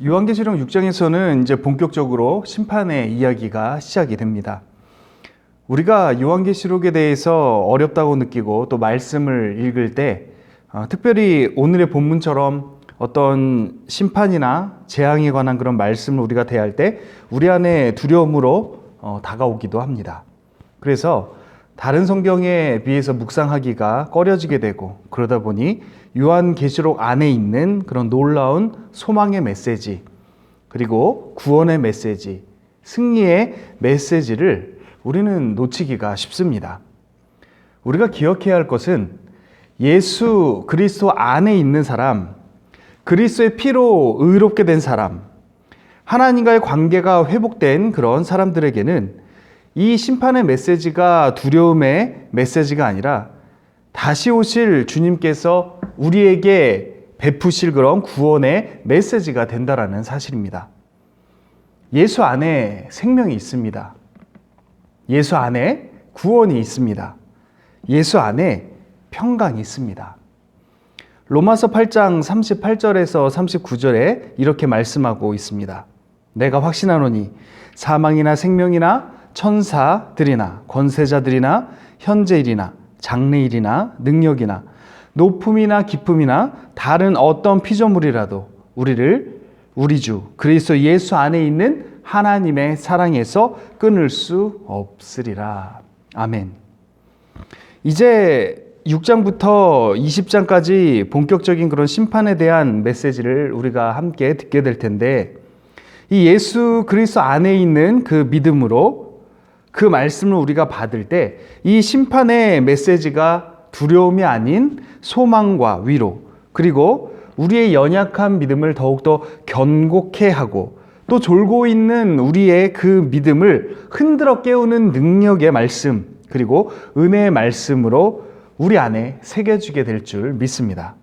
요한계시록 6장에서는 이제 본격적으로 심판의 이야기가 시작이 됩니다. 우리가 요한계시록에 대해서 어렵다고 느끼고 또 말씀을 읽을 때 특별히 오늘의 본문처럼 어떤 심판이나 재앙에 관한 그런 말씀을 우리가 대할 때 우리 안에 두려움으로 다가오기도 합니다. 그래서 다른 성경에 비해서 묵상하기가 꺼려지게 되고, 그러다 보니 요한계시록 안에 있는 그런 놀라운 소망의 메시지, 그리고 구원의 메시지, 승리의 메시지를 우리는 놓치기가 쉽습니다. 우리가 기억해야 할 것은 예수 그리스도 안에 있는 사람, 그리스도의 피로 의롭게 된 사람, 하나님과의 관계가 회복된 그런 사람들에게는 이 심판의 메시지가 두려움의 메시지가 아니라 다시 오실 주님께서 우리에게 베푸실 그런 구원의 메시지가 된다라는 사실입니다. 예수 안에 생명이 있습니다. 예수 안에 구원이 있습니다. 예수 안에 평강이 있습니다. 로마서 8장 38절에서 39절에 이렇게 말씀하고 있습니다. 내가 확신하노니 사망이나 생명이나 천사들이나 권세자들이나 현재일이나 장래일이나 능력이나 높음이나 깊음이나 다른 어떤 피조물이라도 우리 주 그리스도 예수 안에 있는 하나님의 사랑에서 끊을 수 없으리라. 아멘. 이제 6장부터 20장까지 본격적인 그런 심판에 대한 메시지를 우리가 함께 듣게 될 텐데, 이 예수 그리스도 안에 있는 그 믿음으로 그 말씀을 우리가 받을 때 이 심판의 메시지가 두려움이 아닌 소망과 위로, 그리고 우리의 연약한 믿음을 더욱더 견고케 하고 또 졸고 있는 우리의 그 믿음을 흔들어 깨우는 능력의 말씀, 그리고 은혜의 말씀으로 우리 안에 새겨지게 될 줄 믿습니다.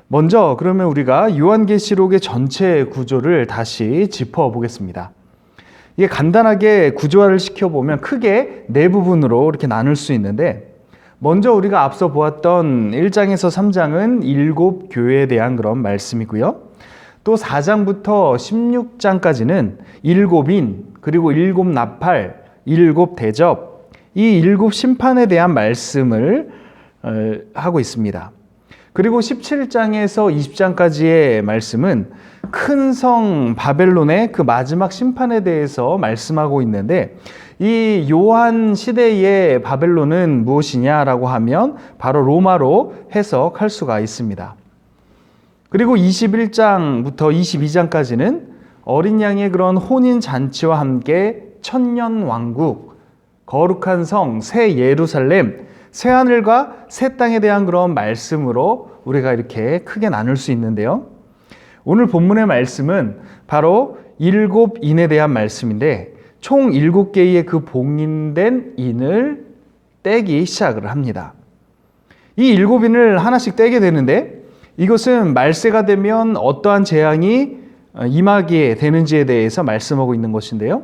먼저 그러면 우리가 요한계시록의 전체 구조를 다시 짚어보겠습니다. 이게 간단하게 구조화를 시켜보면 크게 네 부분으로 이렇게 나눌 수 있는데, 먼저 우리가 앞서 보았던 1장에서 3장은 7 교회에 대한 그런 말씀이고요. 또 4장부터 16장까지는 7인, 그리고 7 나팔, 7 대접, 이 7 심판에 대한 말씀을 하고 있습니다. 그리고 17장에서 20장까지의 말씀은 큰 성 바벨론의 그 마지막 심판에 대해서 말씀하고 있는데, 이 요한 시대의 바벨론은 무엇이냐라고 하면 바로 로마로 해석할 수가 있습니다. 그리고 21장부터 22장까지는 어린 양의 그런 혼인 잔치와 함께 천년 왕국, 거룩한 성, 새 예루살렘, 새 하늘과 새 땅에 대한 그런 말씀으로 우리가 이렇게 크게 나눌 수 있는데요. 오늘 본문의 말씀은 바로 7인에 대한 말씀인데, 총 7개의 그 봉인된 인을 떼기 시작을 합니다. 이 7인을 하나씩 떼게 되는데, 이것은 말세가 되면 어떠한 재앙이 임하게 되는지에 대해서 말씀하고 있는 것인데요.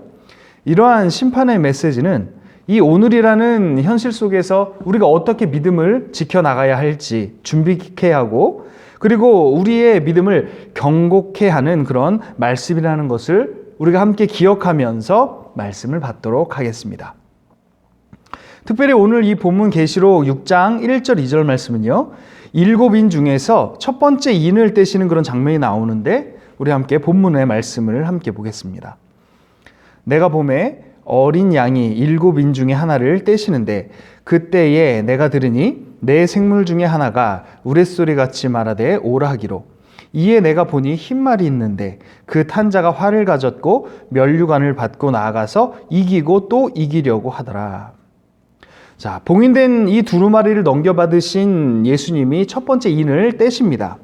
이러한 심판의 메시지는 이 오늘이라는 현실 속에서 우리가 어떻게 믿음을 지켜나가야 할지 준비케 하고, 그리고 우리의 믿음을 경고케 하는 그런 말씀이라는 것을 우리가 함께 기억하면서 말씀을 받도록 하겠습니다. 특별히 오늘 이 본문 계시록 6장 1절 2절 말씀은요, 7인 중에서 첫 번째 인을 떼시는 그런 장면이 나오는데, 우리 함께 본문의 말씀을 함께 보겠습니다. 내가 보매 어린 양이 7인 중에 하나를 떼시는데, 그때에 내가 들으니 내 생물 중에 하나가 우레소리같이 말하되 오라 하기로, 이에 내가 보니 흰말이 있는데 그 탄자가 활을 가졌고 면류관을 받고 나아가서 이기고 또 이기려고 하더라. 자, 봉인된 이 두루마리를 넘겨받으신 예수님이 첫 번째 인을 떼십니다.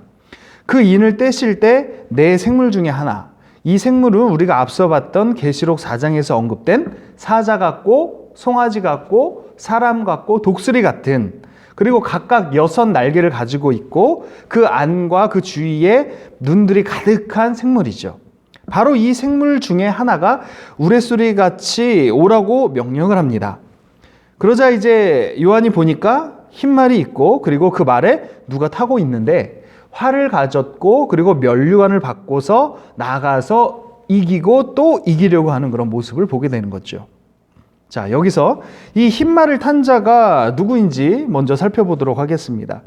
그 인을 떼실 때 내 생물 중에 하나, 이 생물은 우리가 앞서 봤던 계시록 4장에서 언급된 사자 같고 송아지 같고 사람 같고 독수리 같은, 그리고 각각 6 날개를 가지고 있고 그 안과 그 주위에 눈들이 가득한 생물이죠. 바로 이 생물 중에 하나가 우레소리같이 오라고 명령을 합니다. 그러자 이제 요한이 보니까 흰말이 있고, 그리고 그 말에 누가 타고 있는데 활을 가졌고 그리고 면류관을 바꿔서 나가서 이기고 또 이기려고 하는 그런 모습을 보게 되는 거죠. 자, 여기서 이 흰말을 탄 자가 누구인지 먼저 살펴보도록 하겠습니다.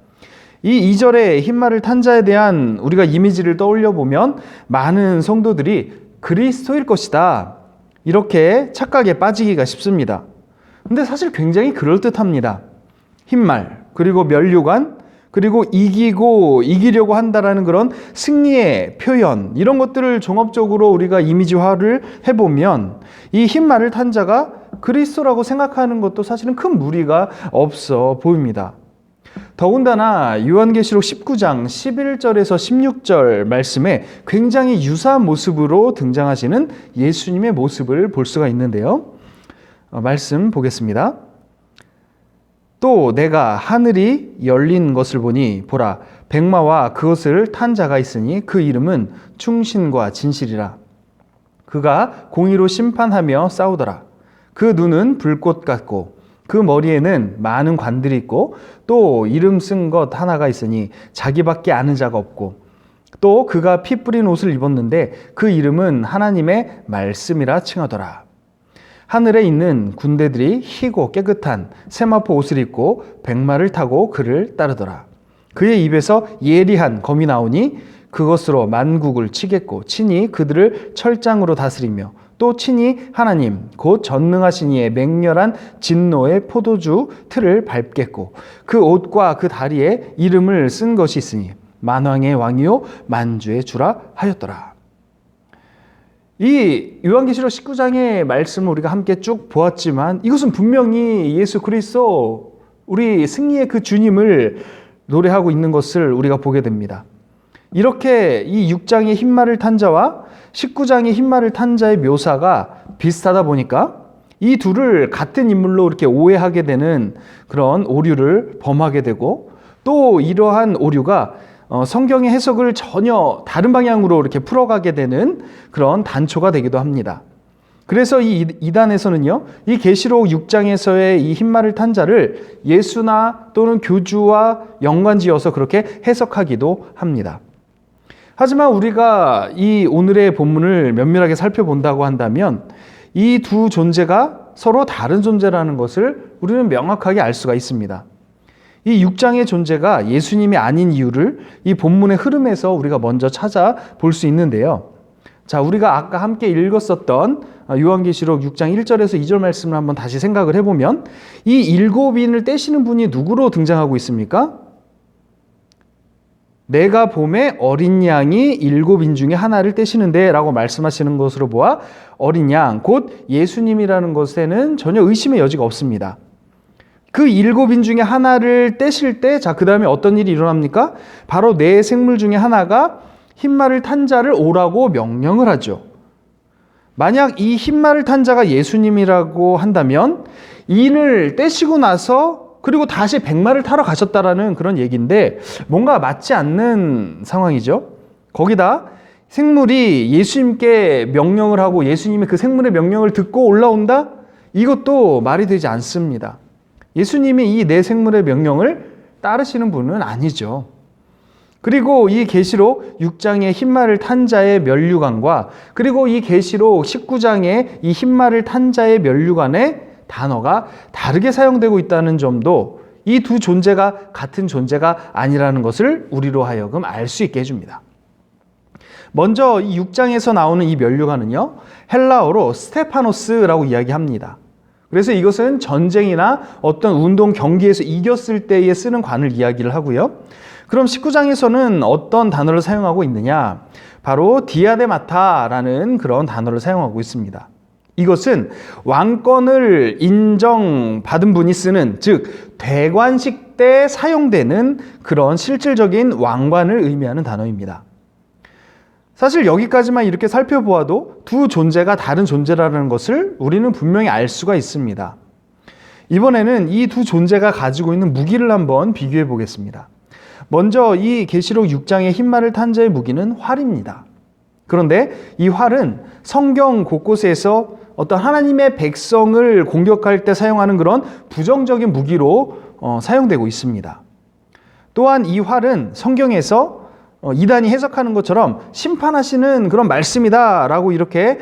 이 2절의 흰말을 탄 자에 대한 우리가 이미지를 떠올려 보면 많은 성도들이 그리스도일 것이다, 이렇게 착각에 빠지기가 쉽습니다. 근데 사실 굉장히 그럴듯합니다. 흰말, 그리고 면류관, 그리고 이기려고 한다라는 그런 승리의 표현, 이런 것들을 종합적으로 우리가 이미지화를 해보면 이 흰말을 탄 자가 그리스도라고 생각하는 것도 사실은 큰 무리가 없어 보입니다. 더군다나 요한계시록 19장 11절에서 16절 말씀에 굉장히 유사한 모습으로 등장하시는 예수님의 모습을 볼 수가 있는데요. 말씀 보겠습니다. 또 내가 하늘이 열린 것을 보니 보라, 백마와 그것을 탄 자가 있으니 그 이름은 충신과 진실이라. 그가 공의로 심판하며 싸우더라. 그 눈은 불꽃 같고 그 머리에는 많은 관들이 있고 또 이름 쓴 것 하나가 있으니 자기밖에 아는 자가 없고 또 그가 피 뿌린 옷을 입었는데 그 이름은 하나님의 말씀이라 칭하더라. 하늘에 있는 군대들이 희고 깨끗한 세마포 옷을 입고 백마를 타고 그를 따르더라. 그의 입에서 예리한 검이 나오니 그것으로 만국을 치겠고 친히 그들을 철장으로 다스리며 또 친히 하나님 곧 전능하신 이의 맹렬한 진노의 포도주 틀을 밟겠고 그 옷과 그 다리에 이름을 쓴 것이 있으니 만왕의 왕이요 만주의 주라 하였더라. 이 요한계시록 19장의 말씀을 우리가 함께 쭉 보았지만 이것은 분명히 예수 그리스도, 우리 승리의 그 주님을 노래하고 있는 것을 우리가 보게 됩니다. 이렇게 이 6장의 흰말을 탄 자와 19장의 흰말을 탄 자의 묘사가 비슷하다 보니까 이 둘을 같은 인물로 이렇게 오해하게 되는 그런 오류를 범하게 되고, 또 이러한 오류가 성경의 해석을 전혀 다른 방향으로 이렇게 풀어가게 되는 그런 단초가 되기도 합니다. 그래서 이 이단에서는요, 이 계시록 6장에서의 이 흰말을 탄 자를 예수나 또는 교주와 연관지어서 그렇게 해석하기도 합니다. 하지만 우리가 이 오늘의 본문을 면밀하게 살펴본다고 한다면 이 두 존재가 서로 다른 존재라는 것을 우리는 명확하게 알 수가 있습니다. 이 6장의 존재가 예수님이 아닌 이유를 이 본문의 흐름에서 우리가 먼저 찾아볼 수 있는데요. 자, 우리가 아까 함께 읽었었던 요한계시록 6장 1절에서 2절 말씀을 한번 다시 생각을 해보면 이 일곱인을 떼시는 분이 누구로 등장하고 있습니까? 내가 봄에 어린 양이 일곱인 중에 하나를 떼시는데 라고 말씀하시는 것으로 보아 어린 양, 곧 예수님이라는 것에는 전혀 의심의 여지가 없습니다. 그 일곱인 중에 하나를 떼실 때, 자, 그 다음에 어떤 일이 일어납니까? 바로 네 생물 중에 하나가 흰말을 탄 자를 오라고 명령을 하죠. 만약 이 흰말을 탄 자가 예수님이라고 한다면 이를 떼시고 나서 그리고 다시 백마를 타러 가셨다라는 그런 얘기인데 뭔가 맞지 않는 상황이죠. 거기다 생물이 예수님께 명령을 하고 예수님이 그 생물의 명령을 듣고 올라온다? 이것도 말이 되지 않습니다. 예수님이 이 네 생물의 명령을 따르시는 분은 아니죠. 그리고 이 계시록 6장의 흰말을 탄 자의 면류관과 그리고 이 계시록 19장의 이 흰말을 탄 자의 면류관의 단어가 다르게 사용되고 있다는 점도 이 두 존재가 같은 존재가 아니라는 것을 우리로 하여금 알 수 있게 해줍니다. 먼저 이 6장에서 나오는 이 면류관은요, 헬라어로 스테파노스라고 이야기합니다. 그래서 이것은 전쟁이나 어떤 운동 경기에서 이겼을 때에 쓰는 관을 이야기를 하고요. 그럼 19장에서는 어떤 단어를 사용하고 있느냐? 바로 디아데마타라는 그런 단어를 사용하고 있습니다. 이것은 왕권을 인정받은 분이 쓰는, 즉 대관식 때 사용되는 그런 실질적인 왕관을 의미하는 단어입니다. 사실 여기까지만 이렇게 살펴보아도 두 존재가 다른 존재라는 것을 우리는 분명히 알 수가 있습니다. 이번에는 이 두 존재가 가지고 있는 무기를 한번 비교해 보겠습니다. 먼저 이 계시록 6장의 흰말을 탄 자의 무기는 활입니다. 그런데 이 활은 성경 곳곳에서 어떤 하나님의 백성을 공격할 때 사용하는 그런 부정적인 무기로 사용되고 있습니다. 또한 이 활은 성경에서 이단이 해석하는 것처럼 심판하시는 그런 말씀이다라고 이렇게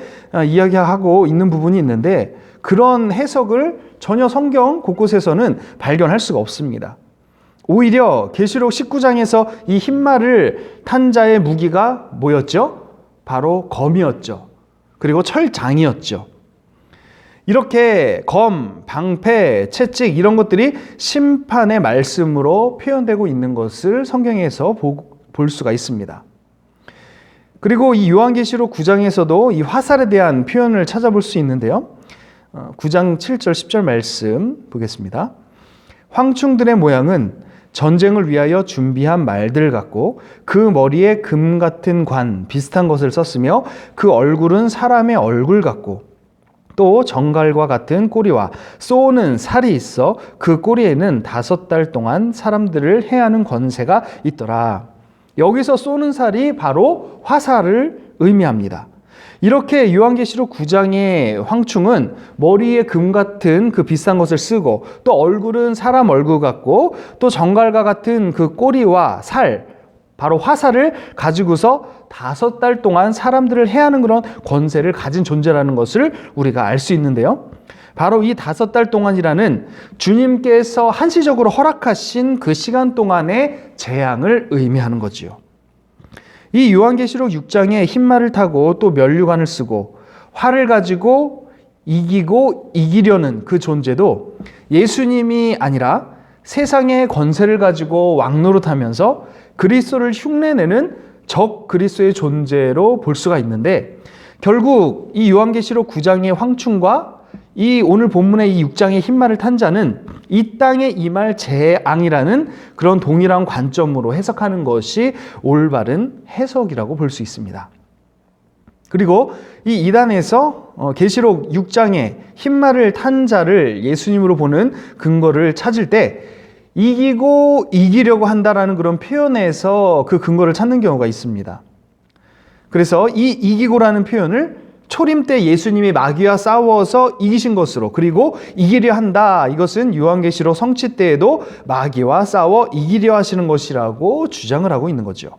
이야기하고 있는 부분이 있는데, 그런 해석을 전혀 성경 곳곳에서는 발견할 수가 없습니다. 오히려 계시록 19장에서 이 흰말을 탄 자의 무기가 뭐였죠? 바로 검이었죠. 그리고 철장이었죠. 이렇게 검, 방패, 채찍 이런 것들이 심판의 말씀으로 표현되고 있는 것을 성경에서 볼 수가 있습니다. 그리고 이 요한계시록 9장에서도 이 화살에 대한 표현을 찾아볼 수 있는데요. 9장 7절 10절 말씀 보겠습니다. 황충들의 모양은 전쟁을 위하여 준비한 말들 같고 그 머리에 금 같은 관 비슷한 것을 썼으며 그 얼굴은 사람의 얼굴 같고 또 정갈과 같은 꼬리와 쏘는 살이 있어 그 꼬리에는 5달 동안 사람들을 해하는 권세가 있더라. 여기서 쏘는 살이 바로 화살을 의미합니다. 이렇게 요한계시록 9장의 황충은 머리에 금 같은 그 비싼 것을 쓰고 또 얼굴은 사람 얼굴 같고 또 정갈과 같은 그 꼬리와 살, 바로 화살을 가지고서 5달 동안 사람들을 해하는 그런 권세를 가진 존재라는 것을 우리가 알 수 있는데요. 바로 이 5달 동안이라는 주님께서 한시적으로 허락하신 그 시간 동안의 재앙을 의미하는 거지요. 이 요한계시록 6장에 흰말을 타고 또 면류관을 쓰고 활을 가지고 이기고 이기려는 그 존재도 예수님이 아니라 세상의 권세를 가지고 왕노릇하면서 그리스도를 흉내내는 적 그리스도의 존재로 볼 수가 있는데, 결국 이 요한계시록 9장의 황충과 이 오늘 본문의 이 6장의 흰말을 탄 자는 이 땅에 임할 재앙이라는 그런 동일한 관점으로 해석하는 것이 올바른 해석이라고 볼 수 있습니다. 그리고 이 이단에서 계시록 6장의 흰말을 탄 자를 예수님으로 보는 근거를 찾을 때 이기고 이기려고 한다라는 그런 표현에서 그 근거를 찾는 경우가 있습니다. 그래서 이 이기고라는 표현을 초림 때 예수님이 마귀와 싸워서 이기신 것으로, 그리고 이기려 한다, 이것은 요한계시록 성취 때에도 마귀와 싸워 이기려 하시는 것이라고 주장을 하고 있는 거죠.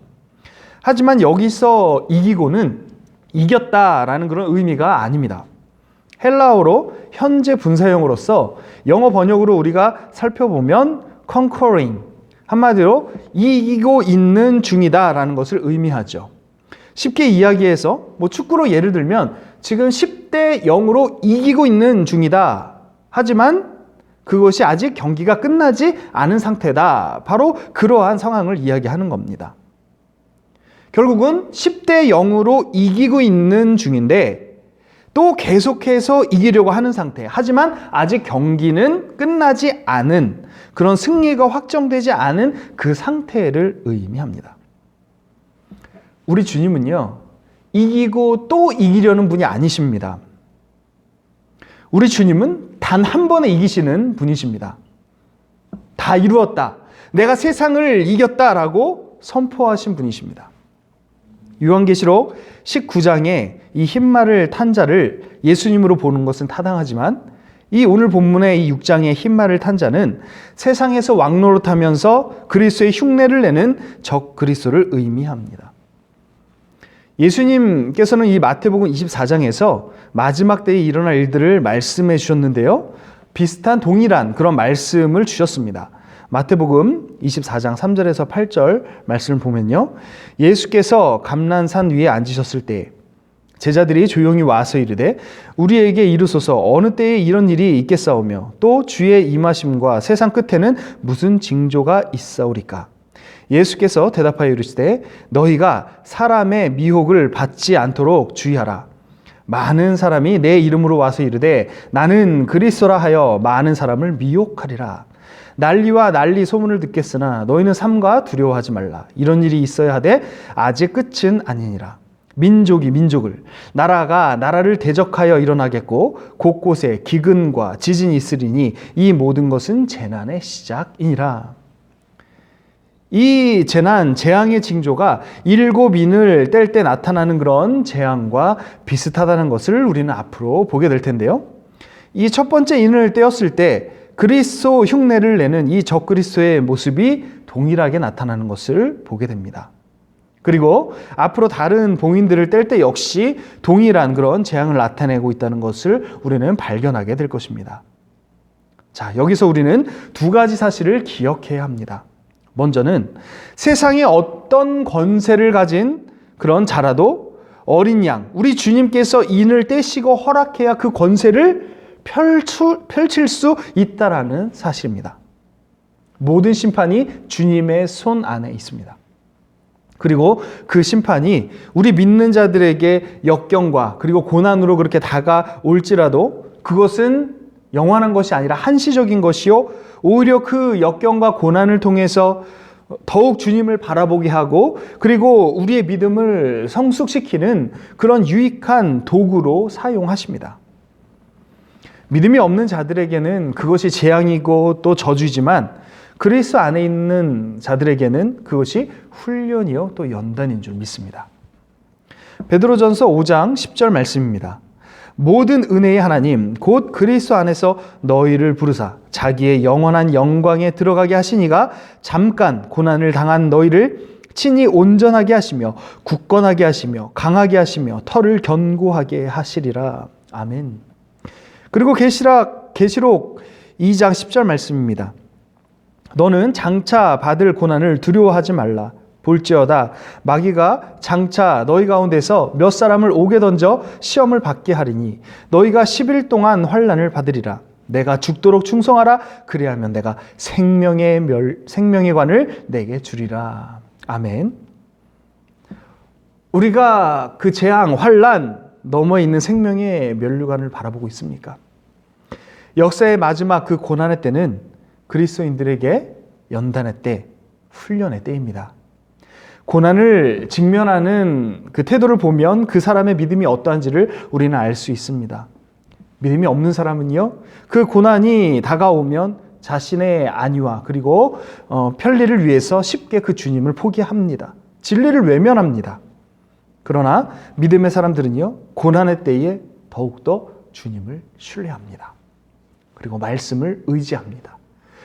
하지만 여기서 이기고는 이겼다라는 그런 의미가 아닙니다. 헬라어로 현재 분사형으로서 영어 번역으로 우리가 살펴보면 conquering, 한마디로 이기고 있는 중이다라는 것을 의미하죠. 쉽게 이야기해서 축구로 예를 들면 지금 10대 0으로 이기고 있는 중이다. 하지만 그것이 아직 경기가 끝나지 않은 상태다. 바로 그러한 상황을 이야기하는 겁니다. 결국은 10대 0으로 이기고 있는 중인데 또 계속해서 이기려고 하는 상태. 하지만 아직 경기는 끝나지 않은, 그런 승리가 확정되지 않은 그 상태를 의미합니다. 우리 주님은요, 이기고 또 이기려는 분이 아니십니다. 우리 주님은 단 한 번에 이기시는 분이십니다. 다 이루었다, 내가 세상을 이겼다라고 선포하신 분이십니다. 요한계시록 19장에 이 흰말을 탄 자를 예수님으로 보는 것은 타당하지만 이 오늘 본문의 이 6장의 흰말을 탄 자는 세상에서 왕노릇하면서 그리스도의 흉내를 내는 적 그리스도를 의미합니다. 예수님께서는 이 마태복음 24장에서 마지막 때에 일어날 일들을 말씀해 주셨는데요, 비슷한 동일한 그런 말씀을 주셨습니다. 마태복음 24장 3절에서 8절 말씀을 보면요, 예수께서 감난산 위에 앉으셨을 때 제자들이 조용히 와서 이르되 우리에게 이르소서 어느 때에 이런 일이 있겠사오며 또 주의 임하심과 세상 끝에는 무슨 징조가 있사오리까? 예수께서 대답하여 이르시되 너희가 사람의 미혹을 받지 않도록 주의하라. 많은 사람이 내 이름으로 와서 이르되 나는 그리스도라 하여 많은 사람을 미혹하리라. 난리와 난리 소문을 듣겠으나 너희는 삼가 두려워하지 말라. 이런 일이 있어야 하되 아직 끝은 아니니라. 민족이 민족을, 나라가 나라를 대적하여 일어나겠고 곳곳에 기근과 지진이 있으리니 이 모든 것은 재난의 시작이니라. 이 재앙의 징조가 7인을 뗄 때 나타나는 그런 재앙과 비슷하다는 것을 우리는 앞으로 보게 될 텐데요, 이 첫 번째 인을 떼었을 때 그리스도 흉내를 내는 이 적그리스도의 모습이 동일하게 나타나는 것을 보게 됩니다. 그리고 앞으로 다른 봉인들을 뗄 때 역시 동일한 그런 재앙을 나타내고 있다는 것을 우리는 발견하게 될 것입니다. 자, 여기서 우리는 두 가지 사실을 기억해야 합니다. 먼저는 세상에 어떤 권세를 가진 그런 자라도 어린 양, 우리 주님께서 인을 떼시고 허락해야 그 권세를 펼칠 수 있다라는 사실입니다. 모든 심판이 주님의 손 안에 있습니다. 그리고 그 심판이 우리 믿는 자들에게 역경과 그리고 고난으로 그렇게 다가올지라도 그것은 영원한 것이 아니라 한시적인 것이요, 오히려 그 역경과 고난을 통해서 더욱 주님을 바라보게 하고 그리고 우리의 믿음을 성숙시키는 그런 유익한 도구로 사용하십니다. 믿음이 없는 자들에게는 그것이 재앙이고 또 저주이지만 그리스도 안에 있는 자들에게는 그것이 훈련이요 또 연단인 줄 믿습니다. 베드로전서 5장 10절 말씀입니다. 모든 은혜의 하나님 곧 그리스도 안에서 너희를 부르사 자기의 영원한 영광에 들어가게 하시니가 잠깐 고난을 당한 너희를 친히 온전하게 하시며 굳건하게 하시며 강하게 하시며 터를 견고하게 하시리라. 아멘. 그리고 계시록 2장 10절 말씀입니다. 너는 장차 받을 고난을 두려워하지 말라. 볼지어다 마귀가 장차 너희 가운데서 몇 사람을 옥에 던져 시험을 받게 하리니 너희가 10일 동안 환난을 받으리라. 내가 죽도록 충성하라. 그리하면 내가 생명의 관을 내게 주리라. 아멘. 우리가 그 재앙, 환난 넘어 있는 생명의 면류관을 바라보고 있습니까? 역사의 마지막 그 고난의 때는 그리스도인들에게 연단의 때, 훈련의 때입니다. 고난을 직면하는 그 태도를 보면 그 사람의 믿음이 어떠한지를 우리는 알 수 있습니다. 믿음이 없는 사람은요, 그 고난이 다가오면 자신의 안위와 그리고 편리를 위해서 쉽게 그 주님을 포기합니다. 진리를 외면합니다. 그러나 믿음의 사람들은요, 고난의 때에 더욱더 주님을 신뢰합니다. 그리고 말씀을 의지합니다.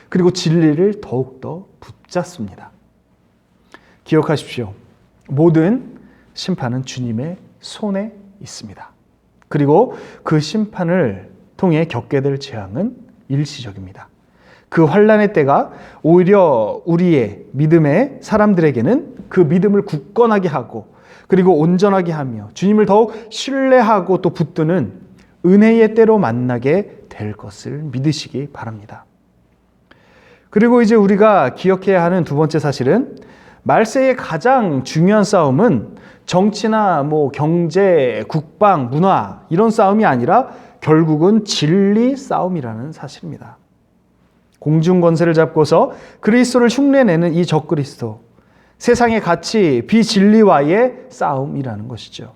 그리고 진리를 더욱더 붙잡습니다. 기억하십시오. 모든 심판은 주님의 손에 있습니다. 그리고 그 심판을 통해 겪게 될 재앙은 일시적입니다. 그 환난의 때가 오히려 우리의 믿음의 사람들에게는 그 믿음을 굳건하게 하고 그리고 온전하게 하며 주님을 더욱 신뢰하고 또 붙드는 은혜의 때로 만나게 될 것을 믿으시기 바랍니다. 그리고 이제 우리가 기억해야 하는 두 번째 사실은 말세의 가장 중요한 싸움은 정치나 경제, 국방, 문화 이런 싸움이 아니라 결국은 진리 싸움이라는 사실입니다. 공중 권세를 잡고서 그리스도를 흉내내는 이 적그리스도, 세상의 가치, 비진리와의 싸움이라는 것이죠.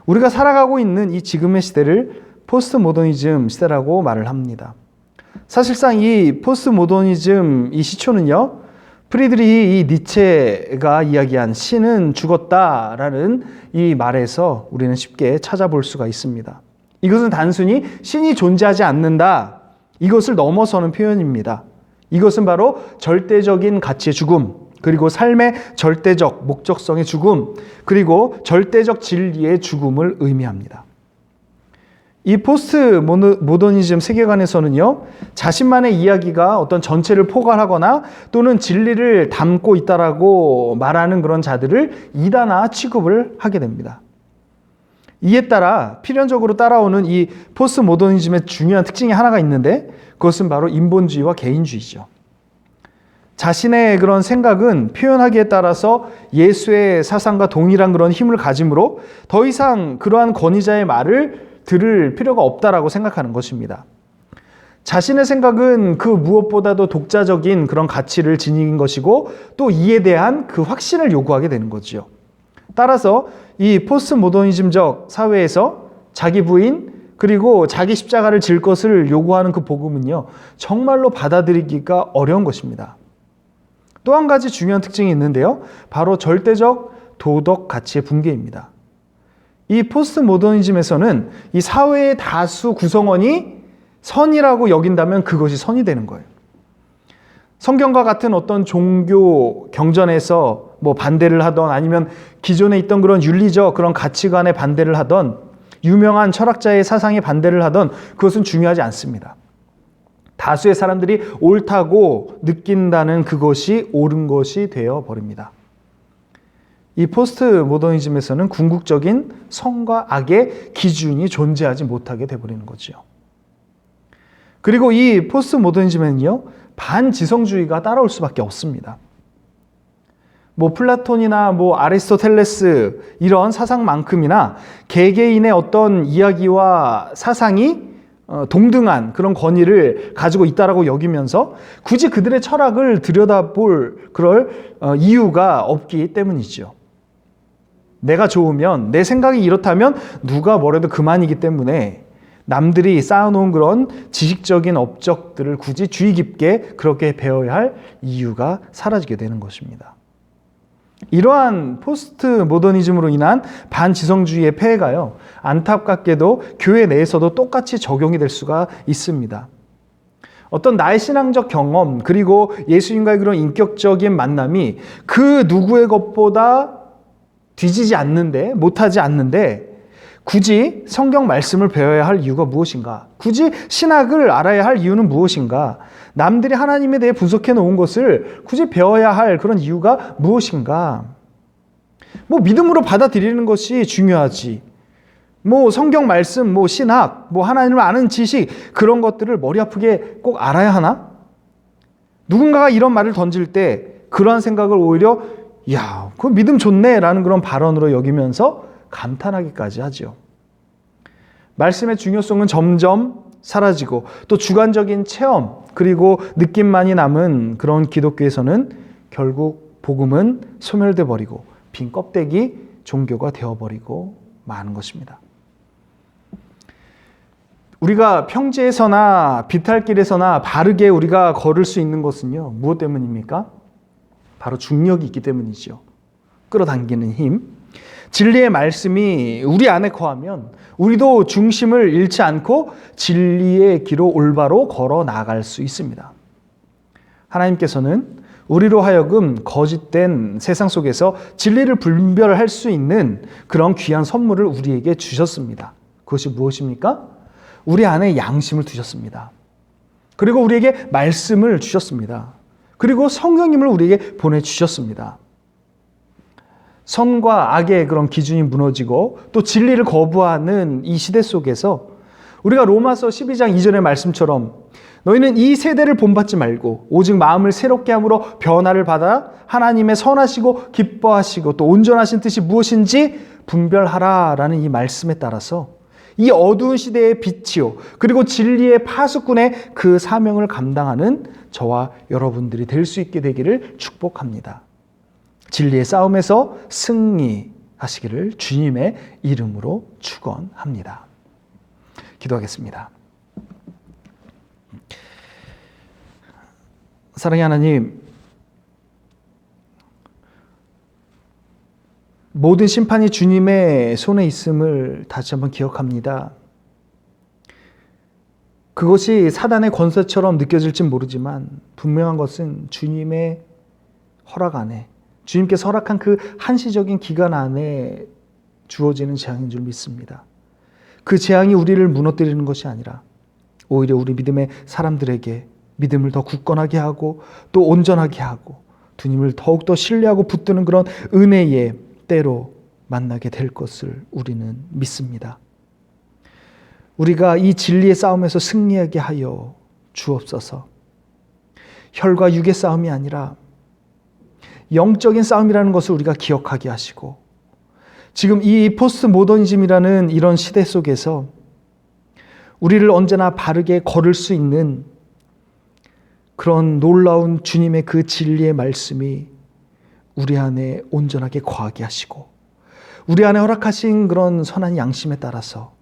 우리가 살아가고 있는 이 지금의 시대를 포스트 모더니즘 시대라고 말을 합니다. 사실상 이 포스트 모더니즘 이 시초는요, 프리드리히 니체가 이야기한 신은 죽었다라는 이 말에서 우리는 쉽게 찾아볼 수가 있습니다. 이것은 단순히 신이 존재하지 않는다, 이것을 넘어서는 표현입니다. 이것은 바로 절대적인 가치의 죽음, 그리고 삶의 절대적 목적성의 죽음, 그리고 절대적 진리의 죽음을 의미합니다. 이 포스트 모더니즘 세계관에서는요, 자신만의 이야기가 어떤 전체를 포괄하거나 또는 진리를 담고 있다라고 말하는 그런 자들을 이단화 취급을 하게 됩니다. 이에 따라 필연적으로 따라오는 이 포스트 모더니즘의 중요한 특징이 하나가 있는데 그것은 바로 인본주의와 개인주의죠. 자신의 그런 생각은 표현하기에 따라서 예수의 사상과 동일한 그런 힘을 가지므로 더 이상 그러한 권위자의 말을 들을 필요가 없다라고 생각하는 것입니다. 자신의 생각은 그 무엇보다도 독자적인 그런 가치를 지닌 것이고 또 이에 대한 그 확신을 요구하게 되는 거지요. 따라서 이 포스트 모더니즘적 사회에서 자기 부인 그리고 자기 십자가를 질 것을 요구하는 그 복음은요, 정말로 받아들이기가 어려운 것입니다. 또 한 가지 중요한 특징이 있는데요, 바로 절대적 도덕 가치의 붕괴입니다. 이 포스트 모더니즘에서는 이 사회의 다수 구성원이 선이라고 여긴다면 그것이 선이 되는 거예요. 성경과 같은 어떤 종교 경전에서 뭐 반대를 하던 아니면 기존에 있던 그런 윤리적 그런 가치관에 반대를 하던 유명한 철학자의 사상에 반대를 하던 그것은 중요하지 않습니다. 다수의 사람들이 옳다고 느낀다는 그것이 옳은 것이 되어 버립니다. 이 포스트 모더니즘에서는 궁극적인 선과 악의 기준이 존재하지 못하게 되어버리는 거죠. 그리고 이 포스트 모더니즘에는요, 반지성주의가 따라올 수밖에 없습니다. 뭐 플라톤이나 뭐 아리스토텔레스 이런 사상만큼이나 개개인의 어떤 이야기와 사상이 동등한 그런 권위를 가지고 있다라고 여기면서 굳이 그들의 철학을 들여다볼 그럴 이유가 없기 때문이죠. 내가 좋으면, 내 생각이 이렇다면 누가 뭐래도 그만이기 때문에 남들이 쌓아놓은 그런 지식적인 업적들을 굳이 주의 깊게 그렇게 배워야 할 이유가 사라지게 되는 것입니다. 이러한 포스트 모더니즘으로 인한 반지성주의의 폐해가요, 안타깝게도 교회 내에서도 똑같이 적용이 될 수가 있습니다. 어떤 나의 신앙적 경험 그리고 예수님과의 그런 인격적인 만남이 그 누구의 것보다 뒤지지 않는데, 못하지 않는데 굳이 성경 말씀을 배워야 할 이유가 무엇인가? 굳이 신학을 알아야 할 이유는 무엇인가? 남들이 하나님에 대해 분석해 놓은 것을 굳이 배워야 할 그런 이유가 무엇인가? 뭐 믿음으로 받아들이는 것이 중요하지. 뭐 성경 말씀, 뭐 신학, 뭐 하나님을 아는 지식, 그런 것들을 머리 아프게 꼭 알아야 하나? 누군가가 이런 말을 던질 때 그러한 생각을 오히려 야, 그 믿음 좋네 라는 그런 발언으로 여기면서 감탄하기까지 하죠. 말씀의 중요성은 점점 사라지고 또 주관적인 체험 그리고 느낌만이 남은 그런 기독교에서는 결국 복음은 소멸돼 버리고 빈 껍데기 종교가 되어버리고 마는 것입니다. 우리가 평지에서나 비탈길에서나 바르게 우리가 걸을 수 있는 것은요, 무엇 때문입니까? 바로 중력이 있기 때문이죠. 끌어당기는 힘. 진리의 말씀이 우리 안에 거하면 우리도 중심을 잃지 않고 진리의 길로 올바로 걸어 나갈 수 있습니다. 하나님께서는 우리로 하여금 거짓된 세상 속에서 진리를 분별할 수 있는 그런 귀한 선물을 우리에게 주셨습니다. 그것이 무엇입니까? 우리 안에 양심을 두셨습니다. 그리고 우리에게 말씀을 주셨습니다. 그리고 성령님을 우리에게 보내주셨습니다. 선과 악의 그런 기준이 무너지고 또 진리를 거부하는 이 시대 속에서 우리가 로마서 12장 2절의 말씀처럼 너희는 이 세대를 본받지 말고 오직 마음을 새롭게 함으로 변화를 받아 하나님의 선하시고 기뻐하시고 또 온전하신 뜻이 무엇인지 분별하라 라는 이 말씀에 따라서 이 어두운 시대의 빛이요 그리고 진리의 파수꾼의 그 사명을 감당하는 저와 여러분들이 될 수 있게 되기를 축복합니다. 진리의 싸움에서 승리하시기를 주님의 이름으로 축원합니다. 기도하겠습니다. 사랑의 하나님, 모든 심판이 주님의 손에 있음을 다시 한번 기억합니다. 그것이 사단의 권세처럼 느껴질진 모르지만 분명한 것은 주님의 허락 안에, 주님께서 허락한 그 한시적인 기간 안에 주어지는 재앙인 줄 믿습니다. 그 재앙이 우리를 무너뜨리는 것이 아니라 오히려 우리 믿음의 사람들에게 믿음을 더 굳건하게 하고 또 온전하게 하고 주님을 더욱더 신뢰하고 붙드는 그런 은혜의 때로 만나게 될 것을 우리는 믿습니다. 우리가 이 진리의 싸움에서 승리하게 하여 주옵소서. 혈과 육의 싸움이 아니라 영적인 싸움이라는 것을 우리가 기억하게 하시고 지금 이 포스트 모더니즘이라는 이런 시대 속에서 우리를 언제나 바르게 걸을 수 있는 그런 놀라운 주님의 그 진리의 말씀이 우리 안에 온전하게 거하게 하시고 우리 안에 허락하신 그런 선한 양심에 따라서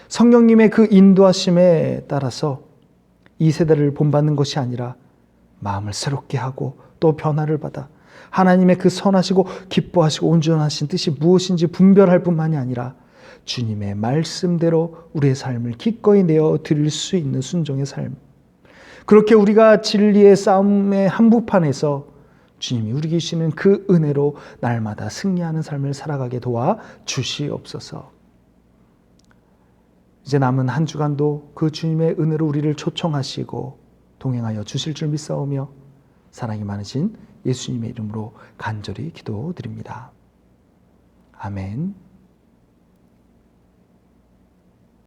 성령님의 그 인도하심에 따라서 이 세대를 본받는 것이 아니라 마음을 새롭게 하고 또 변화를 받아 하나님의 그 선하시고 기뻐하시고 온전하신 뜻이 무엇인지 분별할 뿐만이 아니라 주님의 말씀대로 우리의 삶을 기꺼이 내어 드릴 수 있는 순종의 삶. 그렇게 우리가 진리의 싸움의 한복판에서 주님이 우리 주시는 그 은혜로 날마다 승리하는 삶을 살아가게 도와 주시옵소서. 이제 남은 한 주간도 그 주님의 은혜로 우리를 초청하시고 동행하여 주실 줄 믿사오며 사랑이 많으신 예수님의 이름으로 간절히 기도드립니다. 아멘.